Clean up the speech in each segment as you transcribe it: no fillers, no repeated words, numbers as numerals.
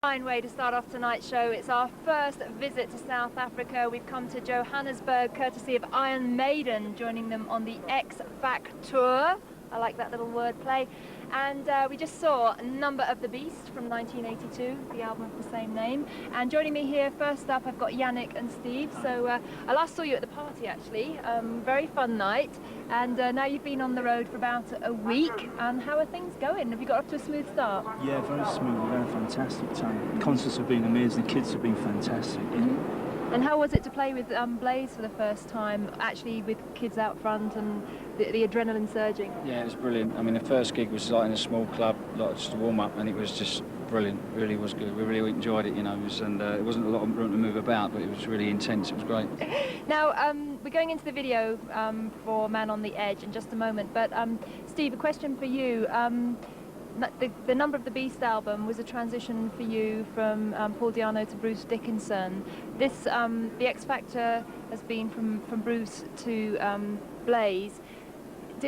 Fine way to start off tonight's show. It's our first visit to South Africa. We've come to Johannesburg courtesy of Iron Maiden, joining them on the X Factor. I like that little wordplay. And we just saw Number of the Beast from 1982, the album of the same name. And joining me here, first up, I've got Yannick and Steve. So I last saw you at the party, actually. Very fun night. And now you've been on the road for about a week. And how are things going? Have you got off to a smooth start? Yeah, very smooth. We've had a fantastic time. Concerts have been amazing. The kids have been fantastic. And how was it to play with Blaze for the first time, actually with kids out front and the adrenaline surging? Yeah, it was brilliant. I mean, the first gig was like in a small club, like just a warm-up, and it was just brilliant. Really was good. We really enjoyed it, you know, it wasn't a lot of room to move about, but it was really intense. It was great. Now, we're going into the video for Man on the Edge in just a moment, but Steve, a question for you. The Number of the Beast album was a transition for you from Paul Di'Anno to Bruce Dickinson. This, the X Factor has been from Bruce to Blaze.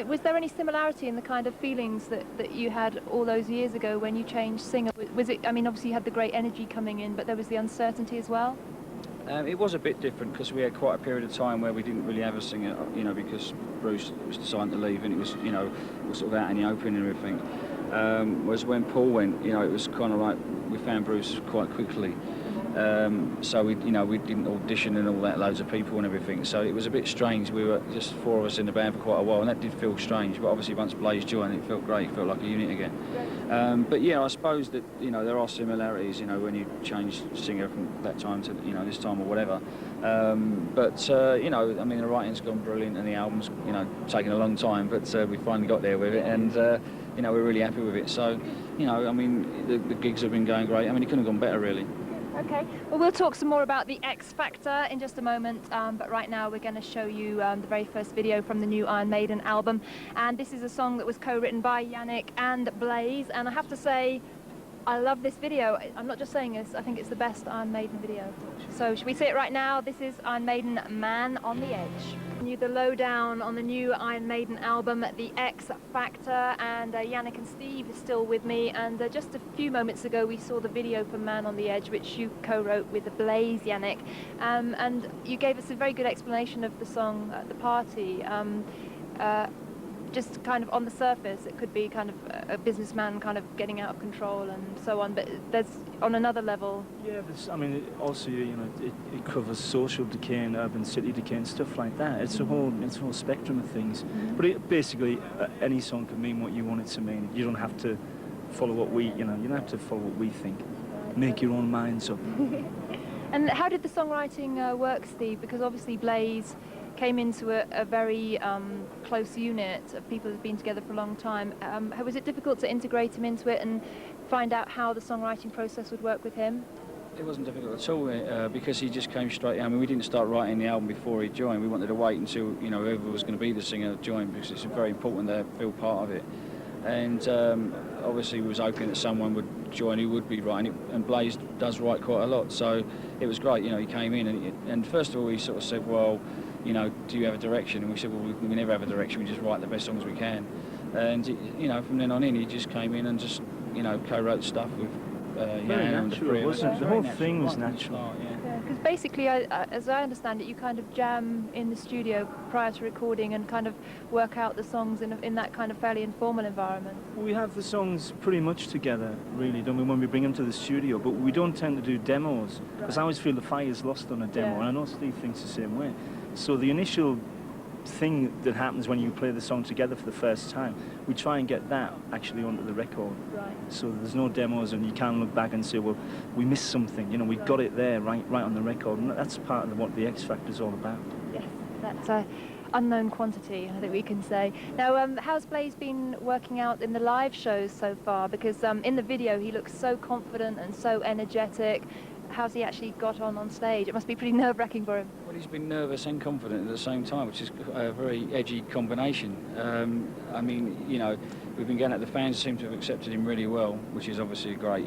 Was there any similarity in the kind of feelings that you had all those years ago when you changed singer? Was it, I mean, obviously you had the great energy coming in, but there was the uncertainty as well? It was a bit different because we had quite a period of time where we didn't really have a singer, you know, because Bruce was deciding to leave and it was, you know, sort of out in the open and everything. Whereas when Paul went, you know, it was kind of like we found Bruce quite quickly. So we didn't audition and all that, loads of people and everything. So it was a bit strange. We were just four of us in the band for quite a while, and that did feel strange. But obviously, once Blaze joined, it felt great. It felt like a unit again. But yeah, I suppose that there are similarities. You know, when you change singer from that time to this time or whatever. But I mean, the writing's gone brilliant, and the album's taken a long time, but we finally got there with it, and we're really happy with it. So I mean, the gigs have been going great. I mean, it couldn't have gone better, really. Okay, well, we'll talk some more about the X Factor in just a moment, but right now we're going to show you the very first video from the new Iron Maiden album, and this is a song that was co-written by Yannick and Blaze, and I have to say, I love this video. I'm not just saying this, I think it's the best Iron Maiden video. So should we see it right now? This is Iron Maiden, Man on the Edge. The lowdown on the new Iron Maiden album, The X Factor, and Yannick and Steve is still with me, and just a few moments ago we saw the video for Man on the Edge, which you co-wrote with the Blaze, Yannick, and you gave us a very good explanation of the song at the party. Just kind of on the surface, it could be kind of a businessman kind of getting out of control and so on, but there's on another level. Yeah, but I mean, also it covers social decay and urban city decay and stuff like that. It's a whole spectrum of things. But basically, any song can mean what you want it to mean. You don't have to follow what you don't have to follow what we think. Make your own minds up. And how did the songwriting work, Steve? Because obviously Blaze came into a very close unit of people who've been together for a long time. Was it difficult to integrate him into it and find out how the songwriting process would work with him? It wasn't difficult at all because he just came straight. I mean, we didn't start writing the album before he joined. We wanted to wait until whoever was going to be the singer joined, because it's very important to feel part of it. And obviously we was hoping that someone would join who would be writing it, and Blaze does write quite a lot, so it was great. He came in and first of all he sort of said, well, do you have a direction? And we said, well, we never have a direction, we just write the best songs we can. And from then on in, he just came in and just co-wrote stuff with very natural, wasn't it? The whole thing was natural. Because basically, as I understand it, you kind of jam in the studio prior to recording and kind of work out the songs in that kind of fairly informal environment. We have the songs pretty much together, really, don't we, when we bring them to the studio, but we don't tend to do demos, because I always feel the fire's lost on a demo, and I know Steve thinks the same way. So the initial thing that happens when you play the song together for the first time, we try and get that actually onto the record. Right. So there's no demos, and you can't look back and say, well, we missed something. We got it there, right on the record, and that's part of what the X Factor is all about. Yes, that's an unknown quantity, I think we can say. Now, how's Blaze been working out in the live shows so far? Because in the video he looks so confident and so energetic. How's he actually got on stage? It must be pretty nerve-wracking for him. Well, he's been nervous and confident at the same time, which is a very edgy combination. I mean, we've been getting at the fans seem to have accepted him really well, which is obviously great,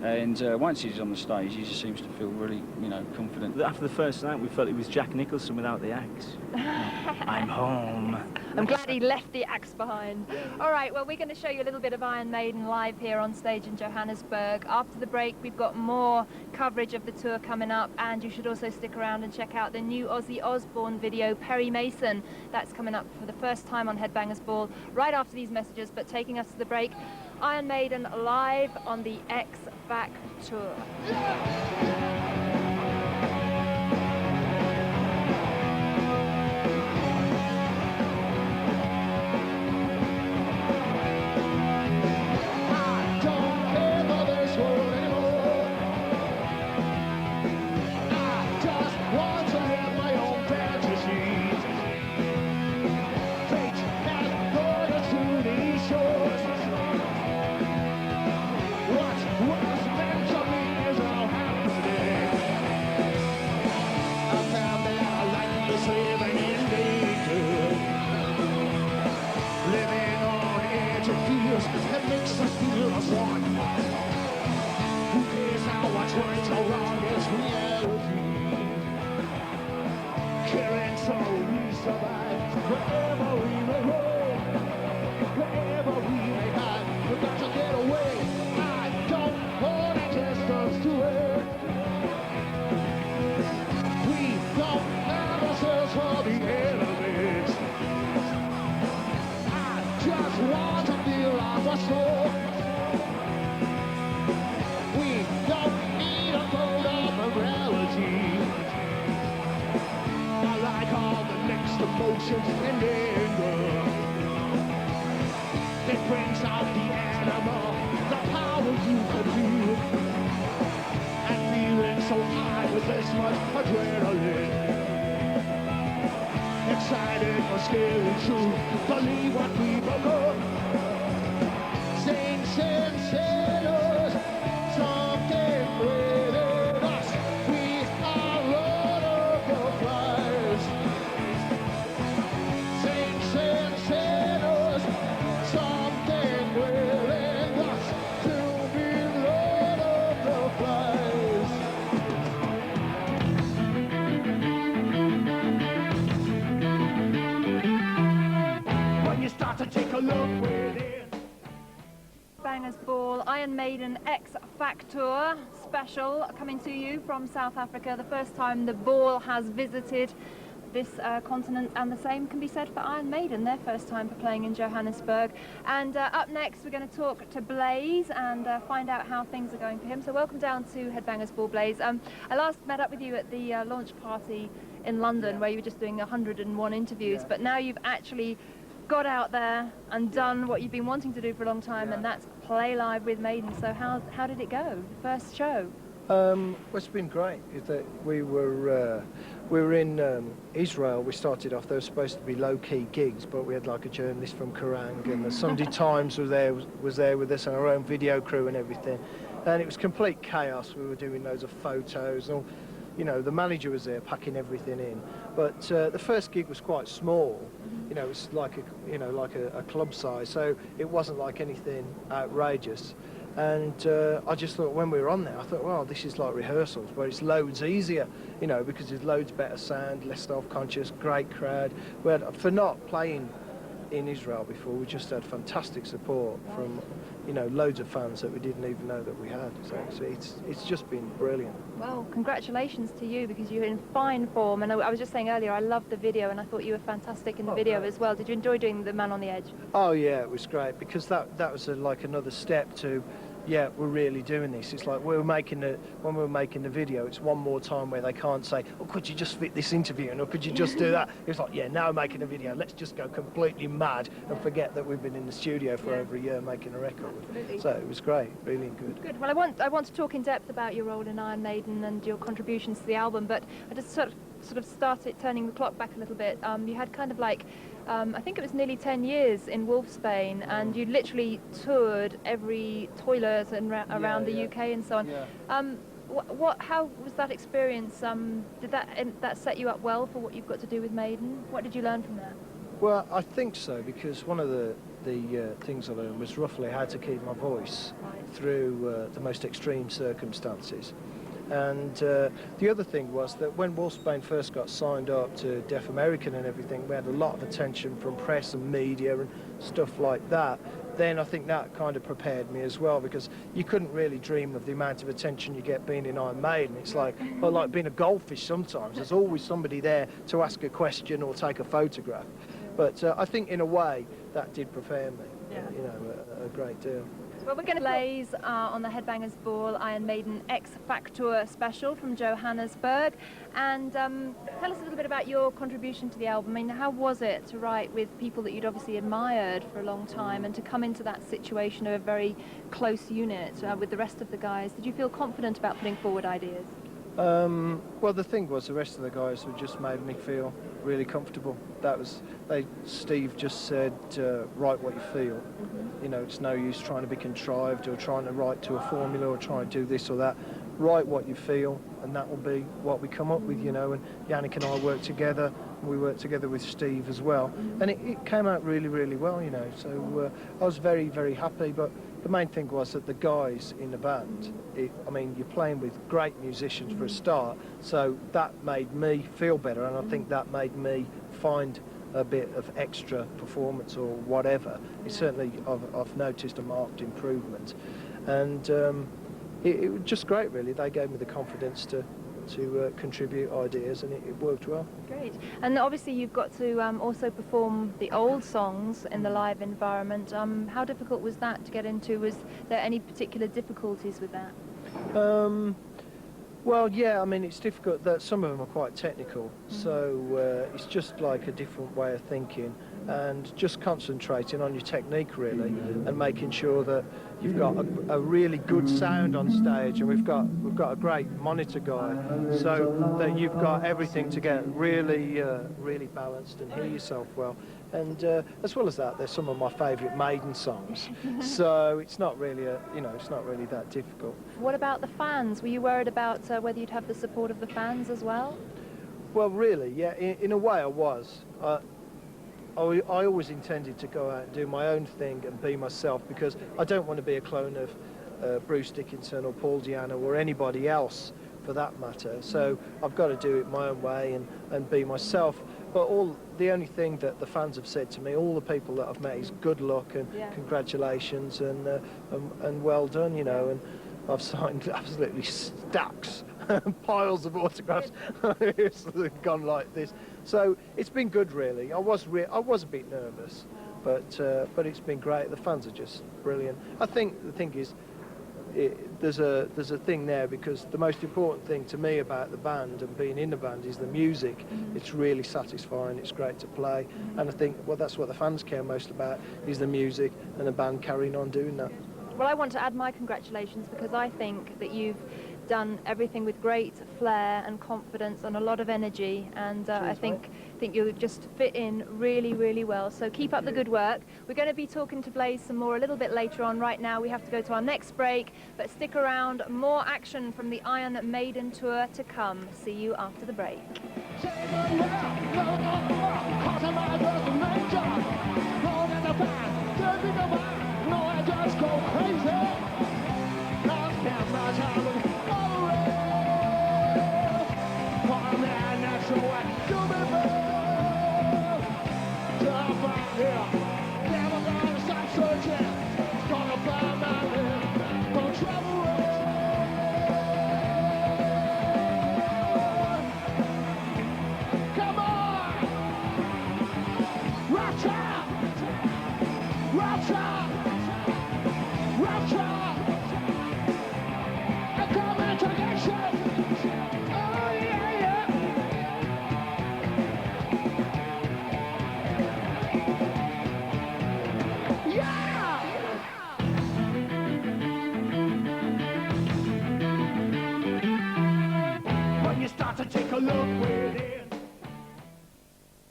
And once he's on the stage, he just seems to feel really, you know, confident. After the first night, we felt it was Jack Nicholson without the axe. I'm home. I'm glad he left the axe behind. All right, well, we're going to show you a little bit of Iron Maiden live here on stage in Johannesburg. After the break, we've got more coverage of the tour coming up, and you should also stick around and check out the new Ozzy Osbourne video, Perry Mason. That's coming up for the first time on Headbangers Ball right after these messages, but taking us to the break, Iron Maiden live on the X Factor Tour. That makes us feel as one. Who cares how much right or wrong is reality? Killing so we survive. Wherever we may roam, wherever we may hide, we've got to get away. I don't want to just us to it. We don't have ourselves for the enemies. I just want to feel like a soul. We don't need a code of morality. I like all the mixed emotions and anger. It brings out the animal, the power you can feel. And feeling so high with this much adrenaline. Excited or scared to believe what we become. Saints and sinners, something within us. We are wonderful flyers. Saints and sinners, something within us to be wonderful flyers. When you start to take a look within. Bangers Ball, Iron Maiden X Factor special coming to you from South Africa. The first time the ball has visited this continent, and the same can be said for Iron Maiden, their first time for playing in Johannesburg. And up next we're going to talk to Blaze and find out how things are going for him. So welcome down to Headbangers Ball, Blaze. I last met up with you at the launch party in London, where you were just doing 101 interviews, but now you've actually got out there and done what you've been wanting to do for a long time, and that's play live with Maiden. So how did it go, the first show? Well, it's been great. Is that we were in Israel. We started off. There were supposed to be low-key gigs, but we had like a journalist from Kerrang, and the Sunday Times was there with us, and our own video crew and everything. And it was complete chaos. We were doing loads of photos, and you know, the manager was there packing everything in. But the first gig was quite small. You know, it was like a club size, so it wasn't like anything outrageous. And I just thought, when we were on there, I thought, well, this is like rehearsals, but it's loads easier, you know, because there's loads better sound, less self-conscious, great crowd. We had, for not playing in Israel before, we just had fantastic support from, you know, loads of fans that we didn't even know that we had. So it's just been brilliant. Well, congratulations to you, because you're in fine form. And I was just saying earlier, I loved the video, and I thought you were fantastic in the video as well. Did you enjoy doing the Man on the Edge? Oh yeah, it was great, because that was like another step to, yeah, we're really doing this. It's like when we were making the video, it's one more time where they can't say, oh, could you just fit this interview in, or could you just do that? It's like, yeah, now we're making a video, let's just go completely mad and forget that we've been in the studio for over a year making a record. Absolutely. So it was great, really good. Good. Well, I want to talk in depth about your role in Iron Maiden and your contributions to the album, but I just sort of started turning the clock back a little bit. You had kind of like, I think it was nearly 10 years in Wolfsbane, and you literally toured every toilet and around the UK and so on. Yeah. How was that experience? Did that set you up well for what you've got to do with Maiden? What did you learn from that? Well, I think so, because one of the the things I learned was roughly how to keep my voice through the most extreme circumstances. And the other thing was that when Wolfsbane first got signed up to Deaf American and everything, we had a lot of attention from press and media and stuff like that. Then I think that kind of prepared me as well, because you couldn't really dream of the amount of attention you get being in Iron Maiden. It's like, well, like being a goldfish sometimes. There's always somebody there to ask a question or take a photograph. But I think in a way that did prepare me, you know, a great deal. Well, we're going to blaze on the Headbangers Ball Iron Maiden X Factor special from Johannesburg. And tell us a little bit about your contribution to the album. I mean, how was it to write with people that you'd obviously admired for a long time and to come into that situation of a very close unit with the rest of the guys? Did you feel confident about putting forward ideas? Well, the thing was, the rest of the guys had just made me feel really comfortable. That was, Steve just said, write what you feel. You know, it's no use trying to be contrived or trying to write to a formula or try and do this or that. Write what you feel, and that will be what we come up with, you know. And Yannick and I worked together, and we worked together with Steve as well. And it came out really, really well, you know. So I was very, very happy. But the main thing was that the guys in the band, I mean, you're playing with great musicians for a start, so that made me feel better, and I think that made me find a bit of extra performance or whatever. It certainly, I've noticed a marked improvement, and it was just great, really. They gave me the confidence to contribute ideas, and it worked well. Great. And obviously you've got to also perform the old songs in the live environment. How difficult was that to get into? Was there any particular difficulties with that? Well, yeah, I mean, it's difficult. That some of them are quite technical, so it's just like a different way of thinking, and just concentrating on your technique, really, and making sure that you've got a really good sound on stage, and we've got a great monitor guy, so that you've got everything to get really really balanced and hear yourself well. And as well as that, there's some of my favourite Maiden songs, so it's not really it's not really that difficult. What about the fans? Were you worried about whether you'd have the support of the fans as well? Well, really, yeah. In a way, I was. I always intended to go out and do my own thing and be myself, because I don't want to be a clone of Bruce Dickinson or Paul Di'Anno or anybody else for that matter. So I've got to do it my own way and be myself. But the only thing that the fans have said to me, all the people that I've met, is good luck and congratulations and well done, you know. And I've signed absolutely stacks, piles of autographs. It's gone like this. So it's been good, really. I was a bit nervous, but it's been great. The fans are just brilliant. I think the thing is, there's a thing there, because the most important thing to me about the band and being in the band is the music. It's really satisfying, it's great to play, and I think, well, that's what the fans care most about, is the music and the band carrying on doing that. Well, I want to add my congratulations, because I think that you've done everything with great flair and confidence and a lot of energy, and I think you'll just fit in really, really well. So keep up the good work. We're going to be talking to Blaze some more a little bit later on. Right now we have to go to our next break, but stick around. More action from the Iron Maiden tour to come. See you after the break.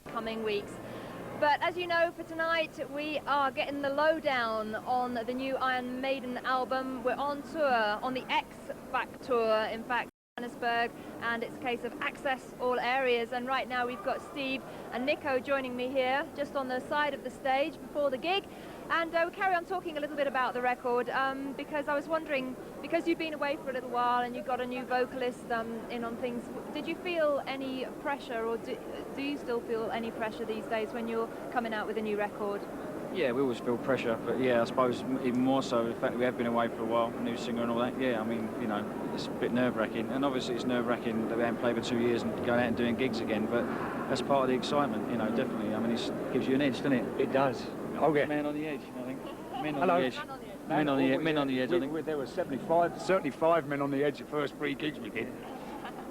Coming weeks. But as you know, for tonight we are getting the lowdown on the new Iron Maiden album. We're on tour on the X Factor, in fact, Johannesburg, and it's a case of access all areas. And right now we've got Steve and Nico joining me here just on the side of the stage before the gig. And we'll carry on talking a little bit about the record, because I was wondering, because you've been away for a little while and you've got a new vocalist in on things, did you feel any pressure, or do you still feel any pressure these days when you're coming out with a new record? Yeah, we always feel pressure, but yeah, I suppose even more so the fact that we have been away for a while, new singer and all that. Yeah, I mean, you know, it's a bit nerve-wracking, and obviously it's nerve-wracking that we haven't played for 2 years and going out and doing gigs again, but that's part of the excitement, you know, definitely. I mean, it gives you an edge, doesn't it? It does. Oh, yeah. Man on the edge, I think. Men on Hello. the edge. Men on the edge, I think. There were 75 men on the edge the first 3 gigs we did.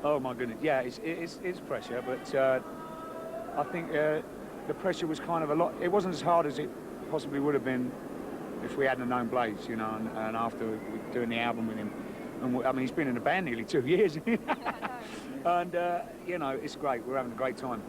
Oh, my goodness. Yeah, it's pressure, but I think the pressure was kind of a lot. It wasn't as hard as it possibly would have been if we hadn't known Blaze, you know, and after doing the album with him. And I mean, he's been in the band nearly 2 years. And, you know, it's great. We're having a great time.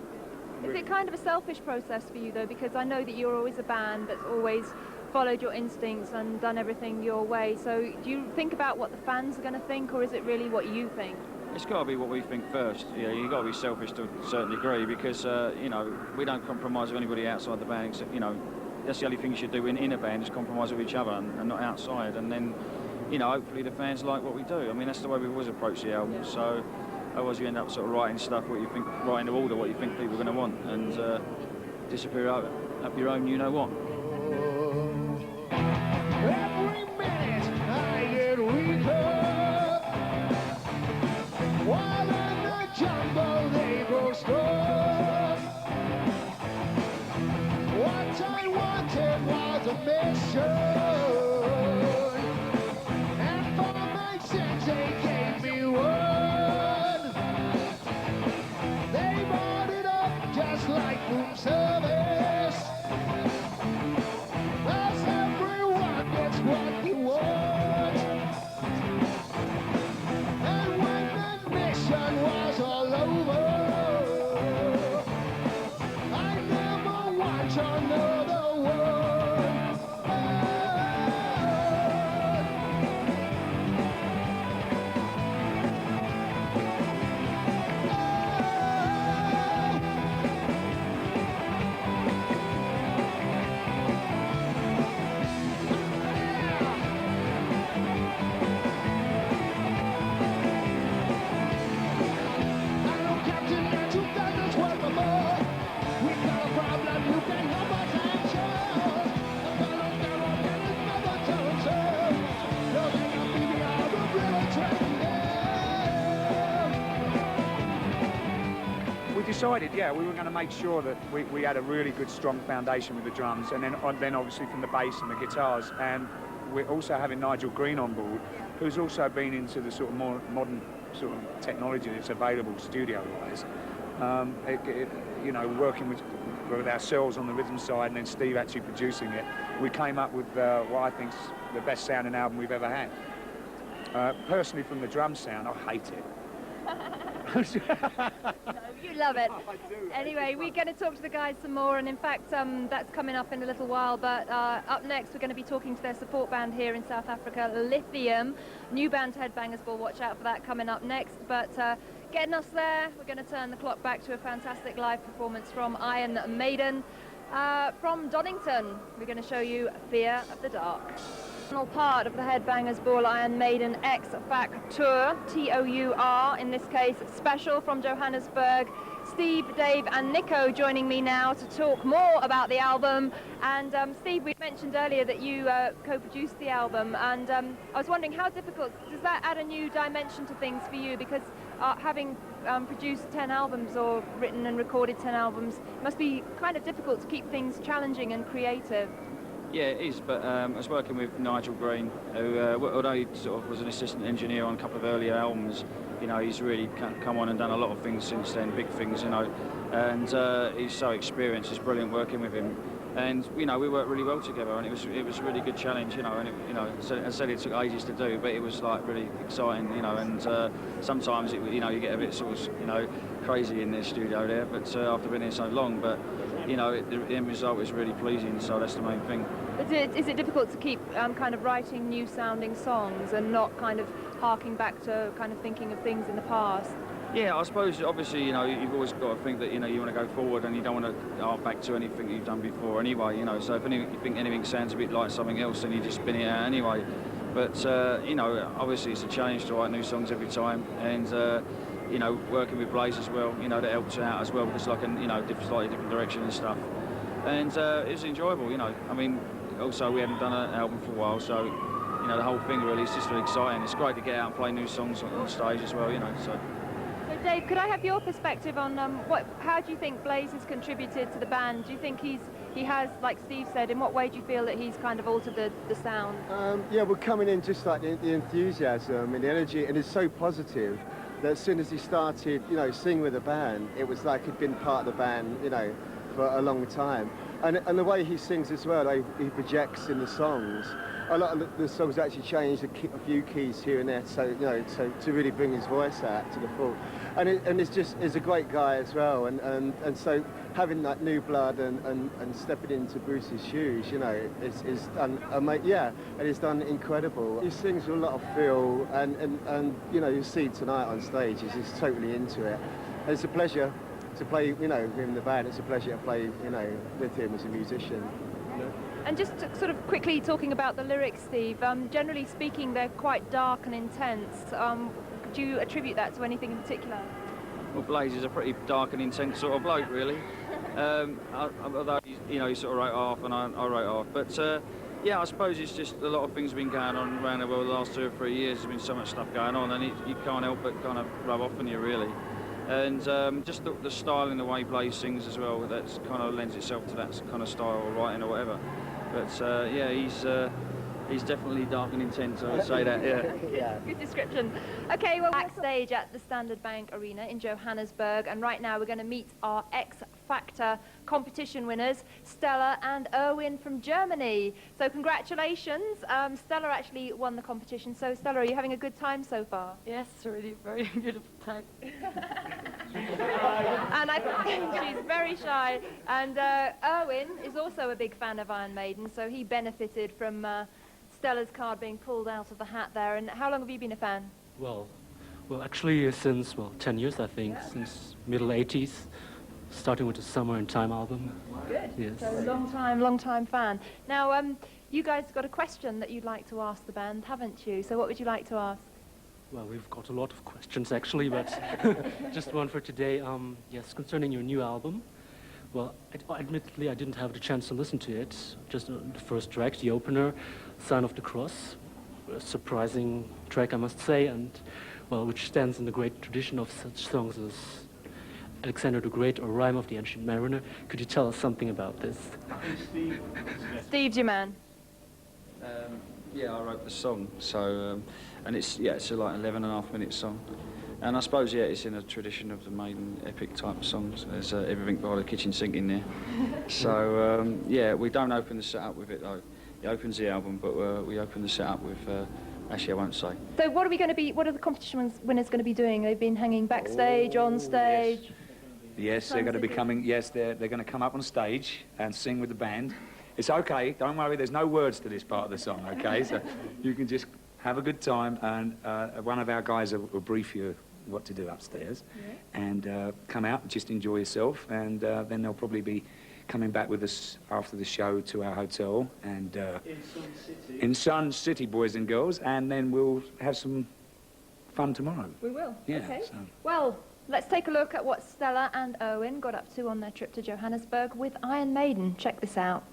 Is it kind of a selfish process for you, though? Because I know that you're always a band that's always followed your instincts and done everything your way. So do you think about what the fans are going to think, or is it really what you think? It's got to be what we think first. Yeah, you've got to be selfish to a certain degree, because, you know, we don't compromise with anybody outside the band, except, you know, that's the only thing you should do in a band, is compromise with each other and not outside. And then, you know, hopefully the fans like what we do. I mean, that's the way we've always approached the album. Yeah. So otherwise you end up sort of writing stuff what you think, writing to order what you think people are going to want, and disappear up your own, you know what. Every minute I get weaker, while in the jungle they grow strong. What I wanted was a mission, and for my sins they gave me one. They brought it up just like room service, as everyone gets what you want. And when the mission was all over, I never want another one. We decided, yeah, we were going to make sure that we had a really good, strong foundation with the drums, and then obviously from the bass and the guitars. And we're also having Nigel Green on board, who's also been into the sort of more modern sort of technology that's available studio-wise. You know, working with ourselves on the rhythm side, and then Steve actually producing it. We came up with what I think's the best sounding album we've ever had. Personally, from the drum sound, I hate it. No, you love it. Anyway, we're going to talk to the guys some more, and in fact that's coming up in a little while, but up next we're going to be talking to their support band here in South Africa, Lithium. New band to Headbangers Ball, watch out for that coming up next. But getting us there, we're going to turn the clock back to a fantastic live performance from Iron Maiden. From Donington, we're going to show you Fear of the Dark. Final part of the Headbangers Ball Iron Maiden X Fac Tour, T-O-U-R, in this case special from Johannesburg. Steve, Dave and Nico joining me now to talk more about the album. And Steve, we mentioned earlier that you co-produced the album, and I was wondering how difficult, does that add a new dimension to things for you? Because having produced 10 albums or written and recorded 10 albums, it must be kind of difficult to keep things challenging and creative. Yeah, it is, but I was working with Nigel Green, who, although he sort of was an assistant engineer on a couple of earlier albums, you know, he's really come on and done a lot of things since then, big things, you know, and he's so experienced. It's brilliant working with him, and you know, we worked really well together, and it was a really good challenge, you know, and as I said, it took ages to do, but it was like really exciting, you know, and sometimes you know, you get a bit sort of, you know, crazy in the studio there, but after being here so long, but you know, the end result is really pleasing, so that's the main thing. Is it difficult to keep kind of writing new sounding songs and not kind of harking back to kind of thinking of things in the past? Yeah, I suppose obviously you've always got to think that you want to go forward and you don't want to go back to anything you've done before anyway. So if you think anything sounds a bit like something else, then you just spin it out anyway. But obviously it's a challenge to write new songs every time, and working with Blaze as well, that helps out as well because like slightly different direction and stuff. And it was enjoyable. I mean, also we hadn't done an album for a while, so the whole thing really is just really exciting. It's great to get out and play new songs on stage as well. So. Dave, could I have your perspective on how do you think Blaze has contributed to the band? Do you think he has, like Steve said, in what way do you feel that he's kind of altered the sound? Yeah, we're coming in just like the enthusiasm and the energy, and it's so positive that as soon as he started, singing with the band, it was like he'd been part of the band, for a long time. And the way he sings as well, he projects in the songs. A lot of the songs actually changed a few keys here and there, so to really bring his voice out to the full. And he's a great guy as well. And so having that new blood and stepping into Bruce's shoes, is done and he's done incredible. He sings with a lot of feel, and you see tonight on stage, he's totally into it. And it's a pleasure to play, with him in the band. It's a pleasure to play, with him as a musician. And just to sort of quickly talking about the lyrics, Steve, generally speaking, they're quite dark and intense. Do you attribute that to anything in particular? Well, Blaze is a pretty dark and intense sort of bloke, really. Although, he sort of wrote half and I wrote half. But, yeah, I suppose it's just a lot of things have been going on around the world the last 2 or 3 years. There's been so much stuff going on, and you can't help but kind of rub off on you, really. And just the style and the way Blaze sings as well, that kind of lends itself to that kind of style of writing or whatever. But yeah, he's definitely dark and intense, I would say that, yeah. Good description. Okay, well, backstage at the Standard Bank Arena in Johannesburg, and right now we're going to meet our X Factor competition winners, Stella and Erwin from Germany. So congratulations. Stella actually won the competition. So Stella, are you having a good time so far? Yes, really very beautiful time. And I think she's very shy. And Erwin is also a big fan of Iron Maiden, so he benefited from Stella's card being pulled out of the hat there. And how long have you been a fan? Well, actually since 10 years, I think, since middle 80s, starting with the Summer in Time album. Good. Yes. So long time fan. Now, you guys got a question that you'd like to ask the band, haven't you? So what would you like to ask? Well, we've got a lot of questions actually, but just one for today. Yes, concerning your new album. Well, admittedly, I didn't have the chance to listen to it. Just the first track, the opener, Sign of the Cross. A surprising track, I must say, and well, which stands in the great tradition of such songs as Alexander the Great or Rime of the Ancient Mariner. Could you tell us something about this? Steve's your man. Yeah, I wrote the song, so and it's like 11.5-minute song, and I suppose it's in a tradition of the Maiden epic type of songs. There's everything by the kitchen sink in there. So yeah, we don't open the set up with it though. It opens the album, but we open the set up with. Actually, I won't say. So what are the competition winners going to be doing? They've been hanging backstage, on stage. Yes, they're going to be coming. Yes, they're going to come up on stage and sing with the band. It's okay. Don't worry. There's no words to this part of the song. Okay, so you can just have a good time, and one of our guys will brief you what to do upstairs, and come out and just enjoy yourself. And then they'll probably be coming back with us after the show to our hotel, and in Sun City, boys and girls, and then we'll have some fun tomorrow. We will. Yeah, okay. so. Well, let's take a look at what Stella and Erwin got up to on their trip to Johannesburg with Iron Maiden. Check this out.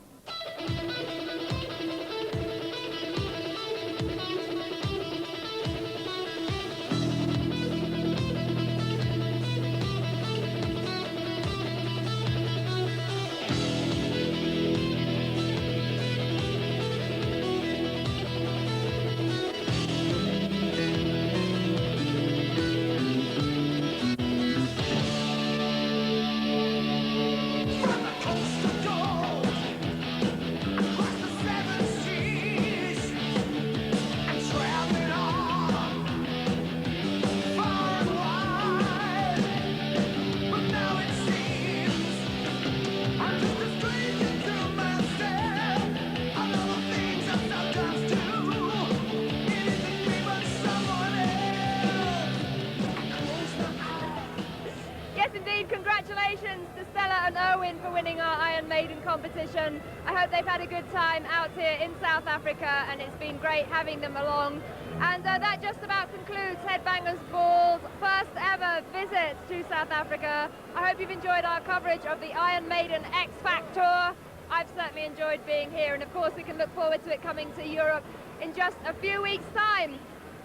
indeed. Congratulations to Stella and Owen for winning our Iron Maiden competition. I hope they've had a good time out here in South Africa, and it's been great having them along. And that just about concludes Headbangers Ball's first ever visit to South Africa. I hope you've enjoyed our coverage of the Iron Maiden X Factor. I've certainly enjoyed being here, and of course we can look forward to it coming to Europe in just a few weeks' time.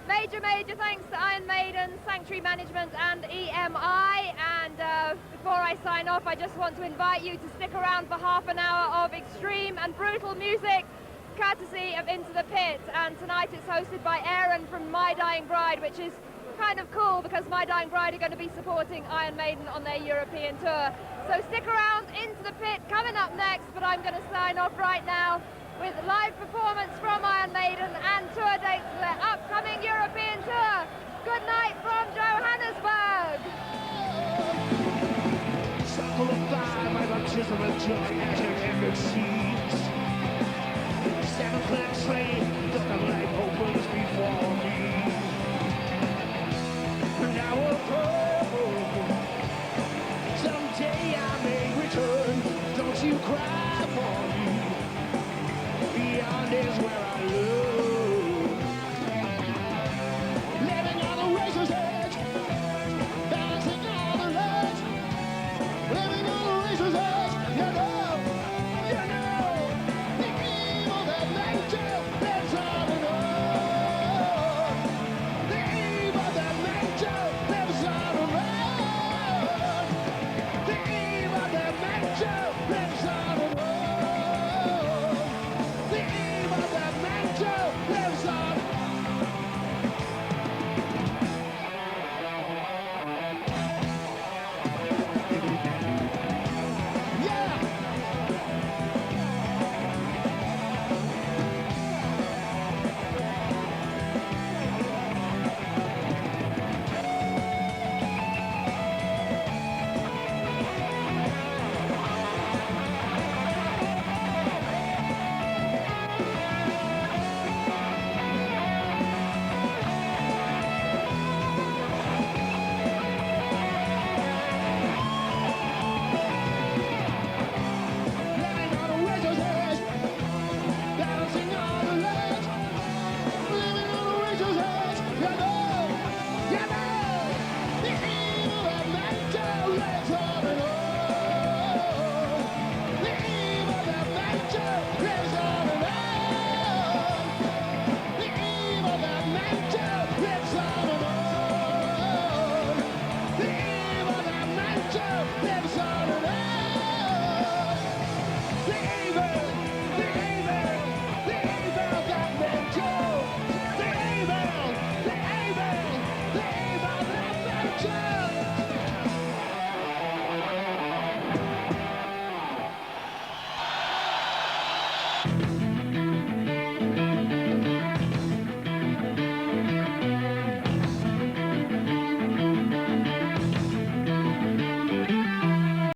Major thanks to Iron Maiden, Sanctuary Management and EMI. And before I sign off, I just want to invite you to stick around for half an hour of extreme and brutal music, courtesy of Into the Pit. And tonight it's hosted by Aaron from My Dying Bride, which is kind of cool because My Dying Bride are going to be supporting Iron Maiden on their European tour. So stick around. Into the Pit coming up next, but I'm going to sign off right now with live performance from Iron Maiden and tour dates for their upcoming European tour. Good night from Johannesburg. Circle of time, my baptism of joy and your seeds. 7 o'clock slave, the light opens before